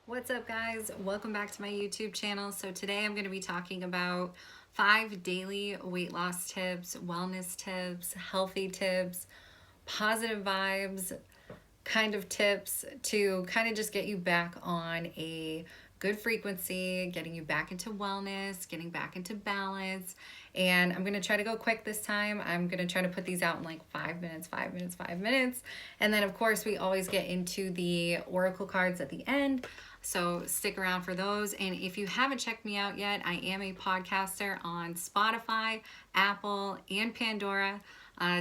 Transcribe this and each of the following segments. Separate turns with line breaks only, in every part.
What's up, guys? Welcome back to my YouTube channel. So today I'm going to be talking about 5 daily weight loss tips, wellness tips, healthy tips, positive vibes kind of tips to kind of just get you back on a good frequency, getting you back into wellness, getting back into balance. And I'm going to try to go quick this time. I'm going to try to put these out in like 5 minutes, 5 minutes, 5 minutes. And then of course we always get into the oracle cards at the end. So stick around for those. And if you haven't checked me out yet, I am a podcaster on Spotify, Apple, and Pandora.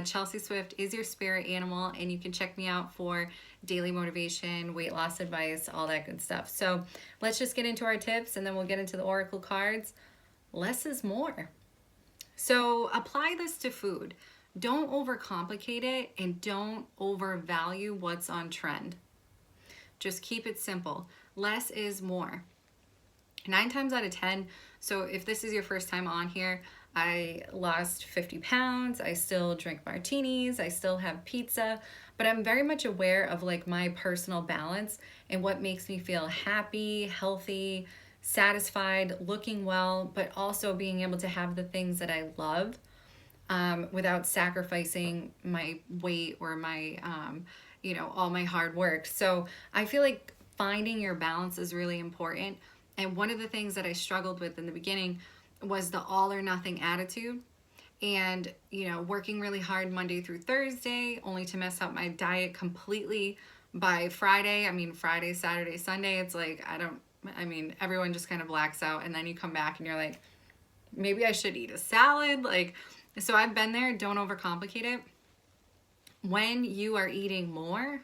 Chelsea Swift is your spirit animal, and you can check me out for daily motivation, weight loss advice, all that good stuff. So let's just get into our tips, and then we'll get into the oracle cards. Less is more. So apply this to food. Don't overcomplicate it, and don't overvalue what's on trend. Just keep it simple. Less is more. 9 times out of 10, so if this is your first time on here, I lost 50 pounds, I still drink martinis, I still have pizza, but I'm very much aware of like my personal balance and what makes me feel happy, healthy, satisfied, looking well, but also being able to have the things that I love without sacrificing my weight or my, all my hard work. So I feel like finding your balance is really important. And one of the things that I struggled with in the beginning was the all or nothing attitude. And, working really hard Monday through Thursday, only to mess up my diet completely by Friday. I mean, Friday, Saturday, Sunday, it's like, everyone just kind of blacks out. And then you come back and you're like, maybe I should eat a salad. So I've been there. Don't overcomplicate it. When you are eating more,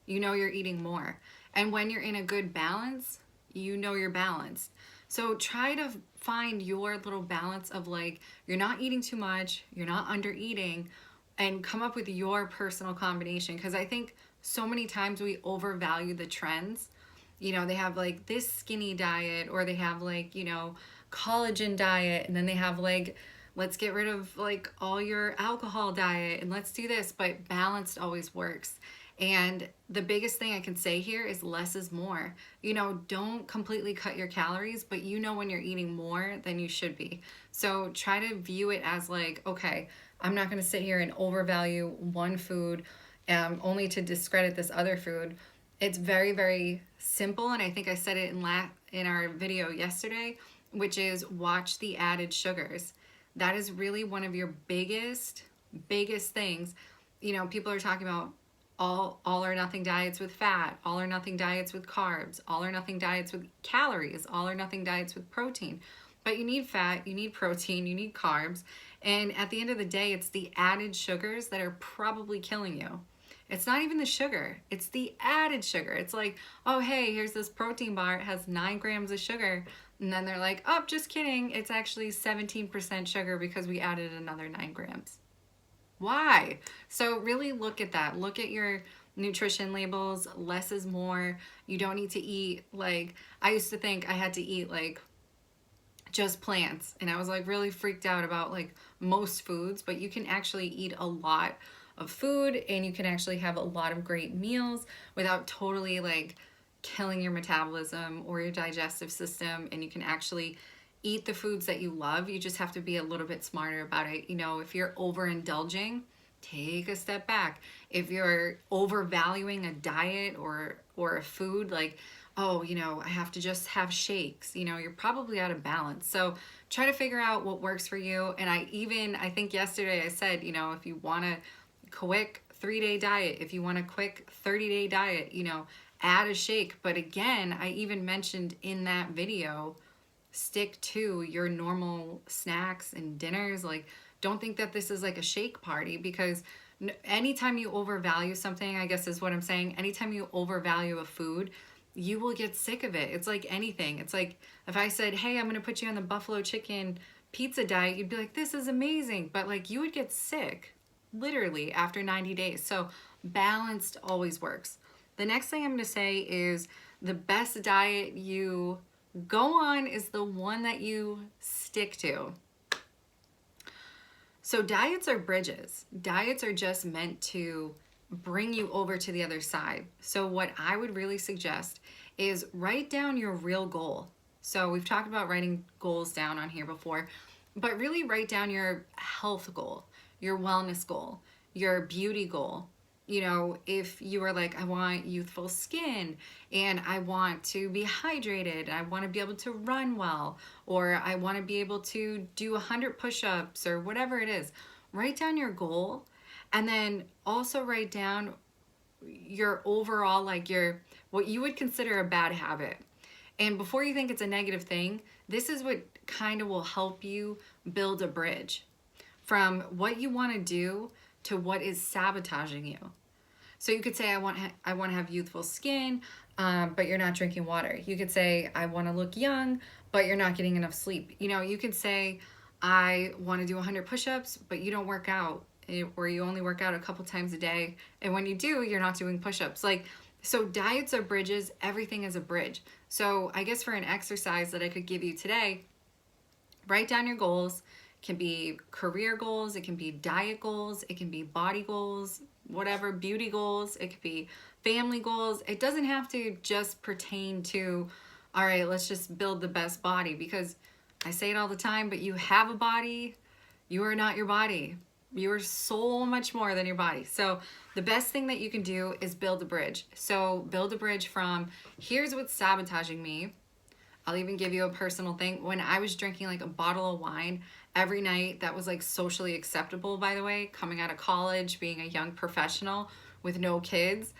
you're eating more. And when you're in a good balance, you're balanced. So try to find your little balance of like, you're not eating too much, you're not under eating, and come up with your personal combination. Because I think so many times we overvalue the trends. They have like this skinny diet, or they have like, collagen diet, and then they have like, let's get rid of like all your alcohol diet and let's do this. But balanced always works. And the biggest thing I can say here is less is more. Don't completely cut your calories, but when you're eating more than you should be. So try to view it as like, okay, I'm not going to sit here and overvalue one food only to discredit this other food. It's very, very simple. And I think I said it in our video yesterday, which is watch the added sugars. That is really one of your biggest things. People are talking about all or nothing diets with fat, all or nothing diets with carbs, all or nothing diets with calories, all or nothing diets with protein. But you need fat, you need protein, you need carbs. And at the end of the day, it's the added sugars that are probably killing you. It's not even the sugar, it's the added sugar. It's like, oh, hey, here's this protein bar. It has 9 grams of sugar. And then they're like, oh, just kidding. It's actually 17% sugar because we added another 9 grams. Why? So really look at that. Look at your nutrition labels. Less is more. You don't need to eat like, I used to think I had to eat like just plants. And I was like really freaked out about like most foods, but you can actually eat a lot of food and you can actually have a lot of great meals without totally like killing your metabolism or your digestive system. And you can actually eat the foods that you love. You just have to be a little bit smarter about it. If you're overindulging, take a step back. If you're overvaluing a diet or a food, like, oh, I have to just have shakes, you're probably out of balance. So try to figure out what works for you. And I think yesterday I said, if you want a quick 3-day diet, if you want a quick 30-day diet, add a shake. But again, I even mentioned in that video, stick to your normal snacks and dinners. Like, don't think that this is like a shake party, because anytime you overvalue something, I guess is what I'm saying, anytime you overvalue a food, you will get sick of it. It's like anything. It's like if I said, hey, I'm going to put you on the buffalo chicken pizza diet, you'd be like, this is amazing. But like you would get sick literally after 90 days. So balanced always works. The next thing I'm going to say is the best diet you go on is the one that you stick to. So diets are bridges. Diets are just meant to bring you over to the other side. So what I would really suggest is write down your real goal. So we've talked about writing goals down on here before, but really write down your health goal, your wellness goal, your beauty goal. You know, if you are like, I want youthful skin and I want to be hydrated, I want to be able to run well, or I want to be able to do 100 push-ups or whatever it is, write down your goal and then also write down your overall, like your, what you would consider a bad habit. And before you think it's a negative thing, this is what kind of will help you build a bridge from what you want to do to what is sabotaging you. So you could say, I want to have youthful skin, but you're not drinking water. You could say, I want to look young, but you're not getting enough sleep. You know, you could say, I want to do 100 push-ups, but you don't work out, or you only work out a couple times a day. And when you do, you're not doing push-ups. Like, so diets are bridges. Everything is a bridge. So I guess for an exercise that I could give you today, write down your goals. It can be career goals, it can be diet goals, it can be body goals, whatever, beauty goals, it could be family goals. It doesn't have to just pertain to, all right, let's just build the best body, because I say it all the time, but you have a body, you are not your body. You are so much more than your body. So the best thing that you can do is build a bridge. So build a bridge from, here's what's sabotaging me. I'll even give you a personal thing. When I was drinking like a bottle of wine every night, that was like socially acceptable, by the way, coming out of college, being a young professional with no kids.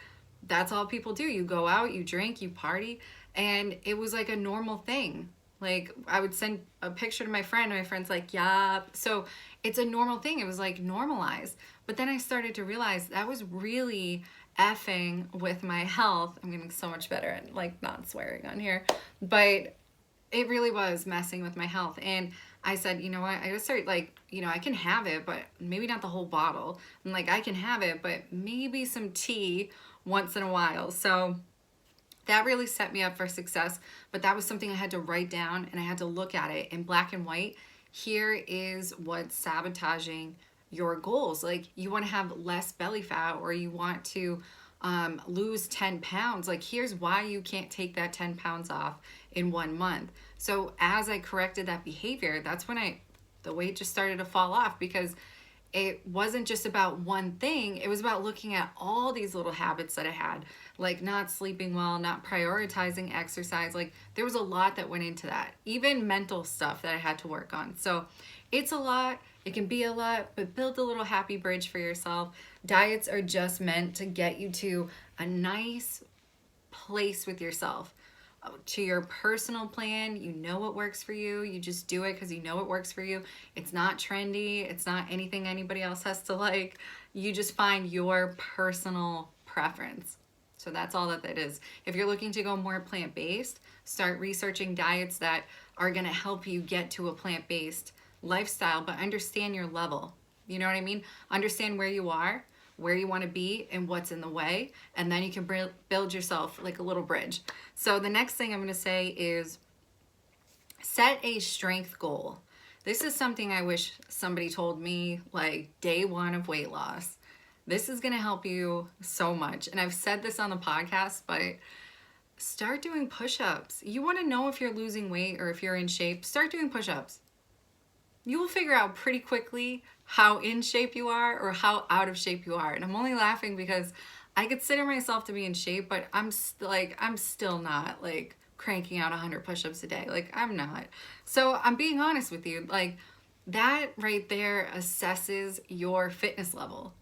That's all people do. You go out, you drink, you party. And it was like a normal thing. Like I would send a picture to my friend and my friend's like, yup. So it's a normal thing. It was like normalized. But then I started to realize that was really effing with my health. I'm getting so much better at like not swearing on here, but it really was messing with my health. And I said, you know what, I gotta start, like, you know, I can have it, but maybe not the whole bottle. And like, I can have it, but maybe some tea once in a while. So that really set me up for success. But that was something I had to write down, and I had to look at it in black and white. Here is what's sabotaging your goals. Like, you want to have less belly fat, or you want to lose 10 pounds. Like, here's why you can't take that 10 pounds off in 1 month. So as I corrected that behavior, that's when the weight just started to fall off, because it wasn't just about one thing. It was about looking at all these little habits that I had, like not sleeping well, not prioritizing exercise. Like, there was a lot that went into that, even mental stuff that I had to work on. So it's a lot. It can be a lot, but build a little happy bridge for yourself. Diets are just meant to get you to a nice place with yourself, to your personal plan. You know what works for you. You just do it because you know it works for you. It's not trendy. It's not anything anybody else has to like. You just find your personal preference. So that's all that is. If you're looking to go more plant-based, start researching diets that are going to help you get to a plant-based lifestyle, but understand your level. You know what I mean? Understand where you are, where you want to be, and what's in the way, and then you can build yourself like a little bridge. So the next thing I'm going to say is set a strength goal. This is something I wish somebody told me like day one of weight loss. This is going to help you so much. And I've said this on the podcast, but start doing push-ups. You want to know if you're losing weight or if you're in shape, start doing push-ups. You will figure out pretty quickly how in shape you are or how out of shape you are. And I'm only laughing because I consider myself to be in shape, but I'm still not like cranking out 100 push-ups a day. Like, I'm not. So I'm being honest with you. Like, that right there assesses your fitness level.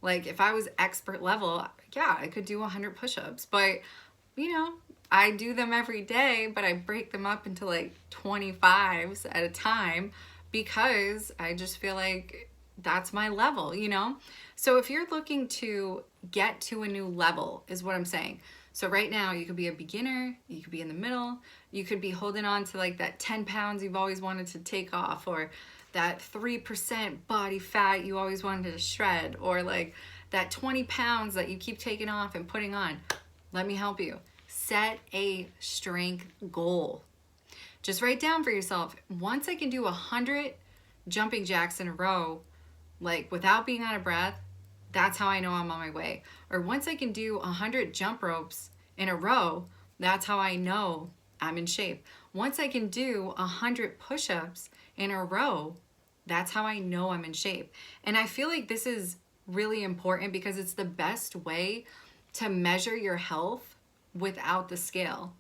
Like, if I was expert level, yeah, I could do 100 push-ups, but you know, I do them every day, but I break them up into like 25s at a time, because I just feel like that's my level, you know? So if you're looking to get to a new level, is what I'm saying. So right now you could be a beginner, you could be in the middle, you could be holding on to like that 10 pounds you've always wanted to take off, or that 3% body fat you always wanted to shred, or like that 20 pounds that you keep taking off and putting on. Let me help you. Set a strength goal. Just write down for yourself, once I can do 100 jumping jacks in a row, like without being out of breath, that's how I know I'm on my way. Or once I can do 100 jump ropes in a row, That's how I know I'm in shape. Once I can do 100 push-ups in a row, that's how I know I'm in shape. And I feel like this is really important because it's the best way to measure your health without the scale.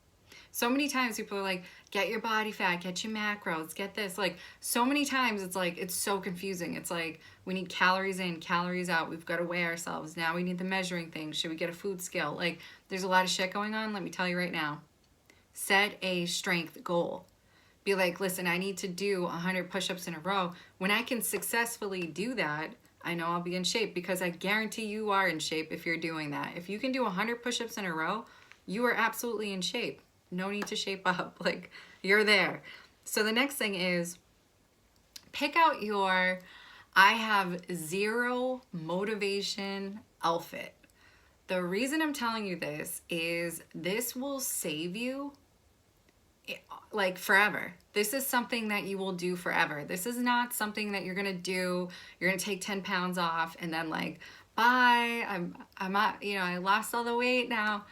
So many times people are like, get your body fat, get your macros, get this. Like, so many times it's like, it's so confusing. It's like, we need calories in, calories out. We've got to weigh ourselves. Now we need the measuring thing. Should we get a food scale? Like, there's a lot of shit going on. Let me tell you right now. Set a strength goal. Be like, listen, I need to do 100 push-ups in a row. When I can successfully do that, I know I'll be in shape, because I guarantee you are in shape if you're doing that. If you can do 100 push-ups in a row, you are absolutely in shape. No need to shape up. Like, you're there. So the next thing is, pick out your I have zero motivation outfit. The reason I'm telling you this is this will save you like forever. This is something that you will do forever. This is not something that you're gonna do. You're gonna take 10 pounds off and then like, bye, I'm not, you know, I lost all the weight now.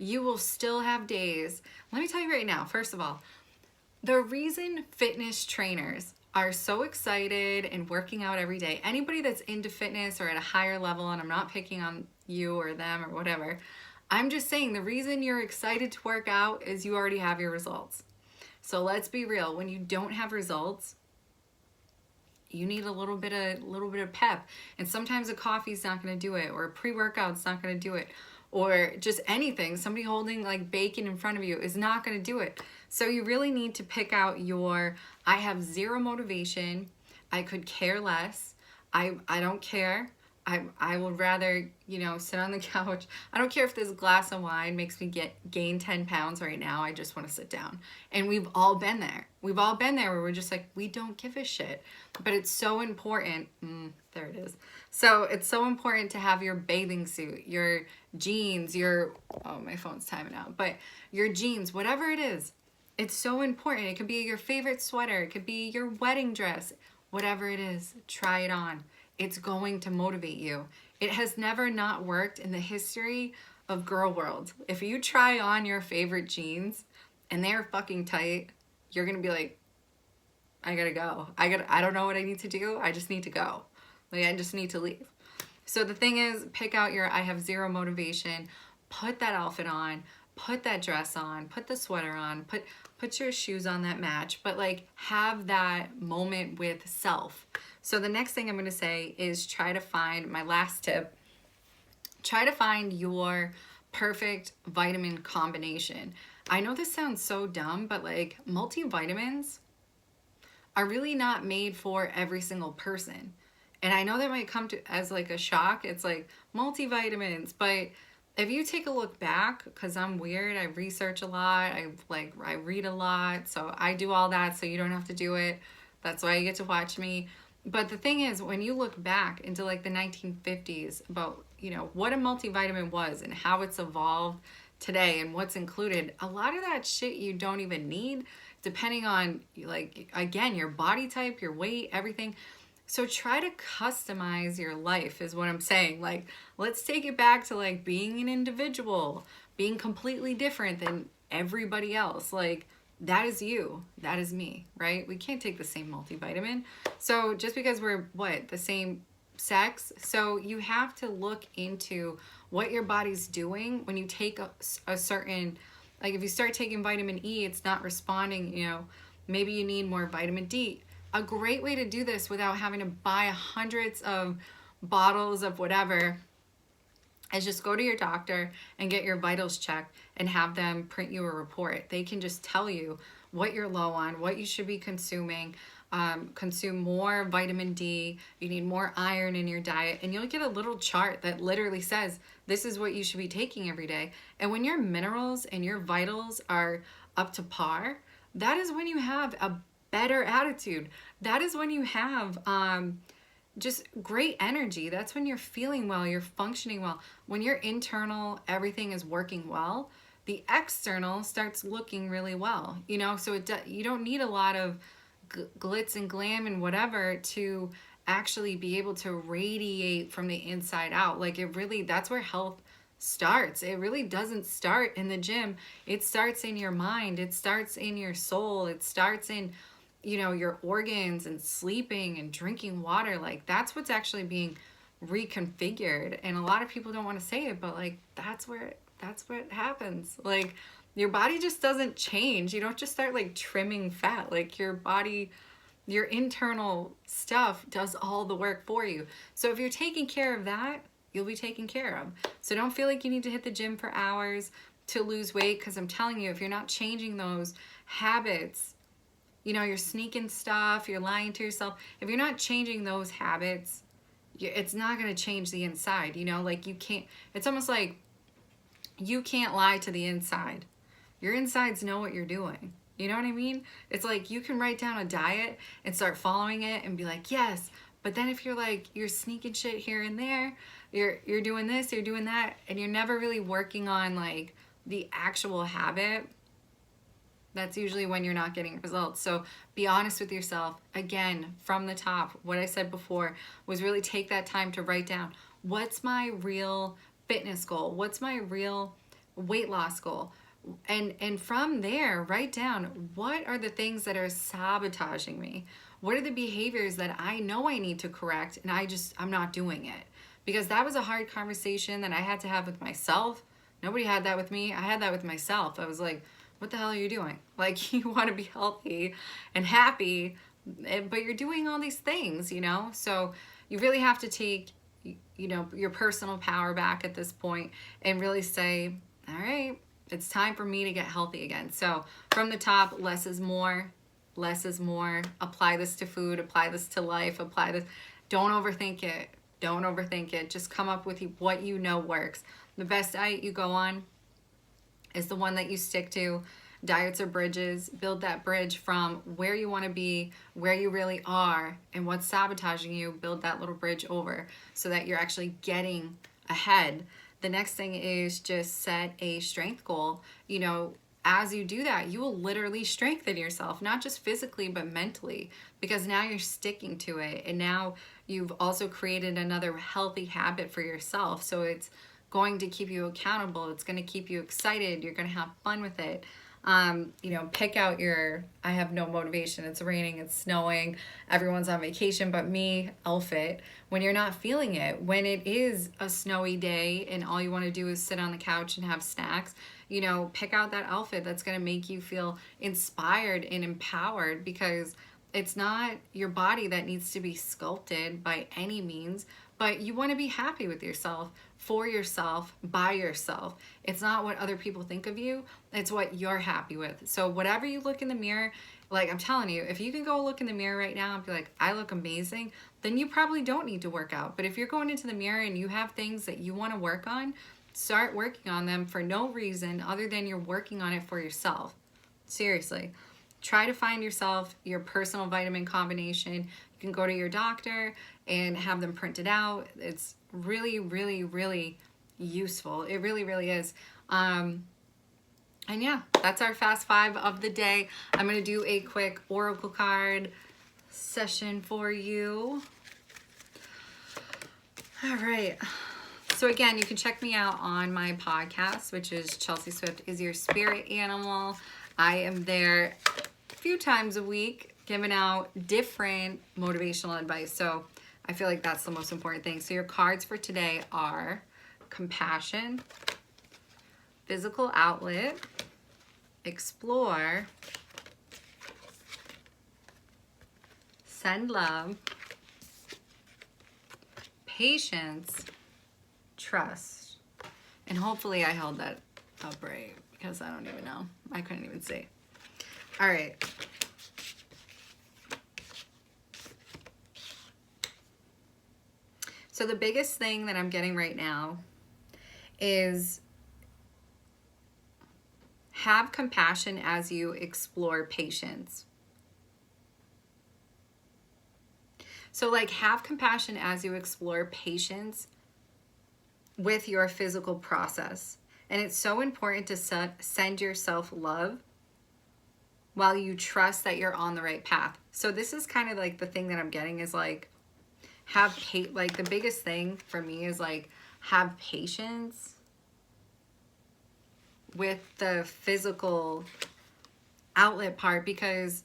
You will still have days. Let me tell you right now, first of all, the reason fitness trainers are so excited and working out every day, anybody that's into fitness or at a higher level, and I'm not picking on you or them or whatever, I'm just saying the reason you're excited to work out is you already have your results. So let's be real, when you don't have results, you need a little bit of pep. And sometimes a coffee's not gonna do it, or a pre-workout's not gonna do it, or just anything. Somebody holding like bacon in front of you is not gonna do it. So you really need to pick out your, I have zero motivation, I could care less, I don't care, I would rather, you know, sit on the couch. I don't care if this glass of wine makes me gain 10 pounds right now. I just want to sit down. And we've all been there. We've all been there where we're just like, we don't give a shit. But it's so important. There it is. So it's so important to have your bathing suit, your jeans, your, oh, my phone's timing out, but your jeans, whatever it is. It's so important. It could be your favorite sweater. It could be your wedding dress. Whatever it is, try it on. It's going to motivate you. It has never not worked in the history of girl world. If you try on your favorite jeans and they're fucking tight, you're gonna be like, I gotta go. I don't know what I need to do. I just need to go. Like, I just need to leave. So the thing is, pick out your I have zero motivation, put that outfit on, put that dress on, put the sweater on, put your shoes on that match, but like have that moment with self. So the next thing I'm gonna say is try to find, my last tip, try to find your perfect vitamin combination. I know this sounds so dumb, but like multivitamins are really not made for every single person. And I know that might come to as like a shock. It's like multivitamins, but if you take a look back, because I'm weird, I research a lot, I read a lot, so I do all that so you don't have to do it. That's why you get to watch me. But the thing is, when you look back into like the 1950s about, you know, what a multivitamin was and how it's evolved today and what's included, a lot of that shit you don't even need, depending on, like, again, your body type, your weight, everything. So try to customize your life is what I'm saying. Like, let's take it back to like being an individual, being completely different than everybody else. Like, that is you, that is me, right? We can't take the same multivitamin. So just because we're the same sex, so you have to look into what your body's doing when you take a certain, like if you start taking vitamin E, it's not responding, you know, maybe you need more vitamin D. A great way to do this without having to buy hundreds of bottles of whatever is just go to your doctor and get your vitals checked and have them print you a report. They can just tell you what you're low on, what you should be consuming. Consume more vitamin D, you need more iron in your diet, and you'll get a little chart that literally says this is what you should be taking every day. And when your minerals and your vitals are up to par, that is when you have a better attitude. That is when you have just great energy. That's when you're feeling well, you're functioning well. When your internal, everything is working well, the external starts looking really well, you know? So you don't need a lot of glitz and glam and whatever to actually be able to radiate from the inside out. Like, it really, that's where health starts. It really doesn't start in the gym. It starts in your mind. It starts in your soul. It starts in, you know, your organs and sleeping and drinking water. Like, that's what's actually being reconfigured. And a lot of people don't want to say it, but like, that's what happens. Like, your body just doesn't change. You don't just start like trimming fat. Like, your body, your internal stuff does all the work for you. So if you're taking care of that, you'll be taken care of. So don't feel like you need to hit the gym for hours to lose weight, because I'm telling you, if you're not changing those habits, you know, you're sneaking stuff, you're lying to yourself. If you're not changing those habits, it's not going to change the inside. You know, like, you can't, it's almost like you can't lie to the inside. Your insides know what you're doing. You know what I mean? It's like, you can write down a diet and start following it and be like, yes. But then if you're like, you're sneaking shit here and there, you're doing this, you're doing that, and you're never really working on like the actual habit, that's usually when you're not getting results. So be honest with yourself. Again, from the top, what I said before was really take that time to write down, what's my real fitness goal? What's my real weight loss goal? And from there, write down, what are the things that are sabotaging me? What are the behaviors that I know I need to correct and I'm not doing it? Because that was a hard conversation that I had to have with myself. Nobody had that with me. I had that with myself. I was like, what the hell are you doing? Like, you want to be healthy and happy, but you're doing all these things, you know? So you really have to take, you know, your personal power back at this point and really say, all right, it's time for me to get healthy again. So from the top, less is more. Less is more. Apply this to food. Apply this to life. Apply this. Don't overthink it. Don't overthink it. Just come up with what you know works. The best diet you go on is the one that you stick to. Diets are bridges. Build that bridge from where you want to be, where you really are, and what's sabotaging you. Build that little bridge over so that you're actually getting ahead. The next thing is just set a strength goal. You know, as you do that, you will literally strengthen yourself, not just physically, but mentally, because now you're sticking to it. And now you've also created another healthy habit for yourself. So it's going to keep you accountable. It's going to keep you excited. You're going to have fun with it. You know, pick out your, I have no motivation, it's raining, it's snowing, everyone's on vacation but me outfit. When you're not feeling it, when it is a snowy day and all you want to do is sit on the couch and have snacks, you know, pick out that outfit that's going to make you feel inspired and empowered, because it's not your body that needs to be sculpted by any means, but you want to be happy with yourself, for yourself, by yourself. It's not what other people think of you, it's what you're happy with. So whatever you look in the mirror, like, I'm telling you, if you can go look in the mirror right now and be like, I look amazing, then you probably don't need to work out. But if you're going into the mirror and you have things that you want to work on, start working on them for no reason other than you're working on it for yourself. Seriously. Try to find yourself your personal vitamin combination. You can go to your doctor and have them printed out. It's really, really, really useful. It really, really is. And yeah, that's our fast 5 of the day. I'm going to do a quick oracle card session for you. All right. So again, you can check me out on my podcast, which is Chelsea Swift is Your Spirit Animal. I am there a few times a week giving out different motivational advice. So I feel like that's the most important thing. So your cards for today are compassion, physical outlet, explore, send love, patience, trust. And hopefully I held that up right, because I don't even know. I couldn't even see. All right. So the biggest thing that I'm getting right now is have compassion as you explore patience. So like, have compassion as you explore patience with your physical process. And it's so important to send yourself love while you trust that you're on the right path. So this is kind of like the thing that I'm getting is like, like the biggest thing for me is like, have patience with the physical outlet part, because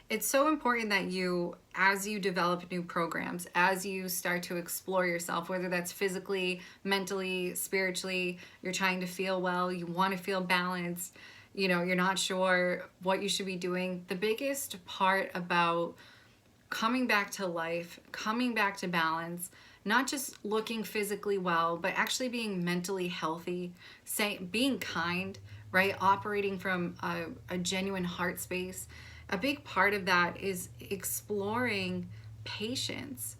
it's so important that you, as you develop new programs, as you start to explore yourself, whether that's physically, mentally, spiritually, you're trying to feel well, you want to feel balanced, you know, you're not sure what you should be doing. The biggest part about coming back to life, coming back to balance, not just looking physically well, but actually being mentally healthy, being kind, right? Operating from a genuine heart space. A big part of that is exploring patience.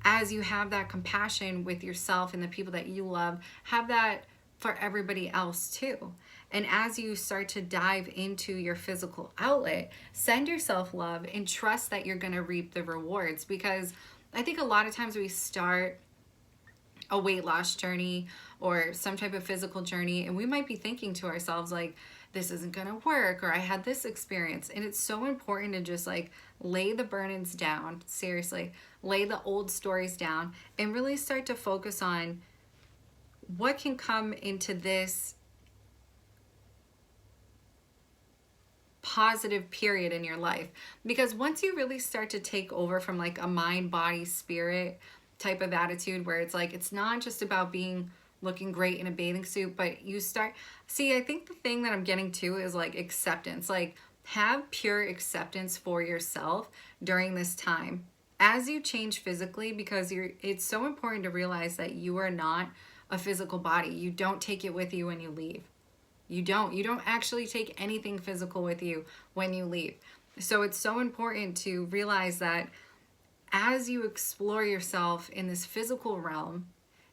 As you have that compassion with yourself and the people that you love, have that for everybody else too. And as you start to dive into your physical outlet, send yourself love and trust that you're going to reap the rewards. Because I think a lot of times we start a weight loss journey or some type of physical journey, and we might be thinking to ourselves like, this isn't gonna work, or I had this experience. And it's so important to just like lay the burdens down, seriously, lay the old stories down, and really start to focus on what can come into this positive period in your life. Because once you really start to take over from like a mind, body, spirit type of attitude, where it's like, it's not just about looking great in a bathing suit, but you start, see, I think the thing that I'm getting to is like acceptance. Like, have pure acceptance for yourself during this time as you change physically, because it's so important to realize that you are not a physical body. You don't take it with you when you leave. You don't actually take anything physical with you when you leave. So it's so important to realize that as you explore yourself in this physical realm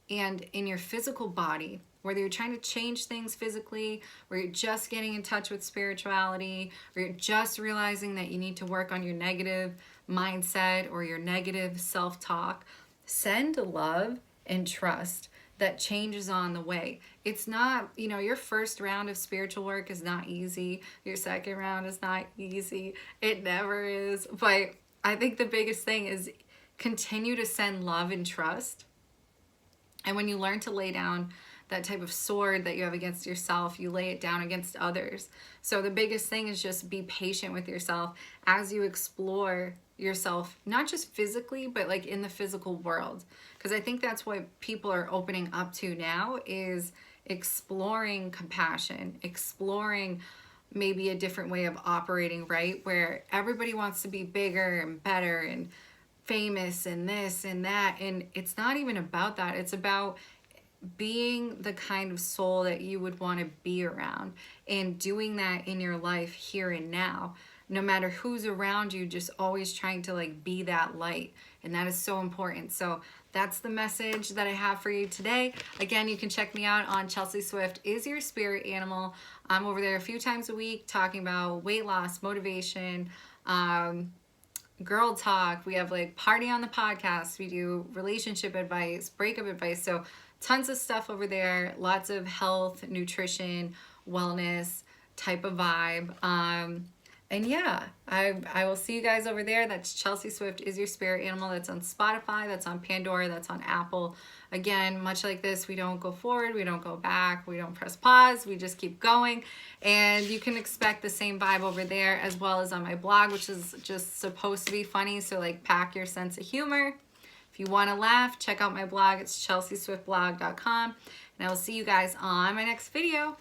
and in your physical body, whether you're trying to change things physically, or you're just getting in touch with spirituality, or you're just realizing that you need to work on your negative mindset or your negative self-talk, send love and trust that change is on the way. It's not, you know, your first round of spiritual work is not easy. Your second round is not easy. It never is. But I think the biggest thing is continue to send love and trust. And when you learn to lay down that type of sword that you have against yourself, you lay it down against others. So the biggest thing is just be patient with yourself as you explore yourself, not just physically, but like in the physical world. Because I think that's what people are opening up to now, is exploring compassion, exploring maybe a different way of operating, right? Where everybody wants to be bigger and better and famous and this and that. And it's not even about that. It's about being the kind of soul that you would want to be around, and doing that in your life here and now, no matter who's around you, just always trying to like be that light. And that is so important. So that's the message that I have for you today. Again, you can check me out on Chelsea Swift Is Your Spirit Animal. I'm over there a few times a week talking about weight loss, motivation, girl talk. We have like party on the podcast. We do relationship advice, breakup advice. So tons of stuff over there. Lots of health, nutrition, wellness type of vibe. And yeah, I will see you guys over there. That's Chelsea Swift Is Your Spirit Animal. That's on Spotify. That's on Pandora. That's on Apple. Again, much like this, we don't go forward. We don't go back. We don't press pause. We just keep going. And you can expect the same vibe over there, as well as on my blog, which is just supposed to be funny. So like, pack your sense of humor. If you want to laugh, check out my blog. It's chelseaswiftblog.com. And I will see you guys on my next video.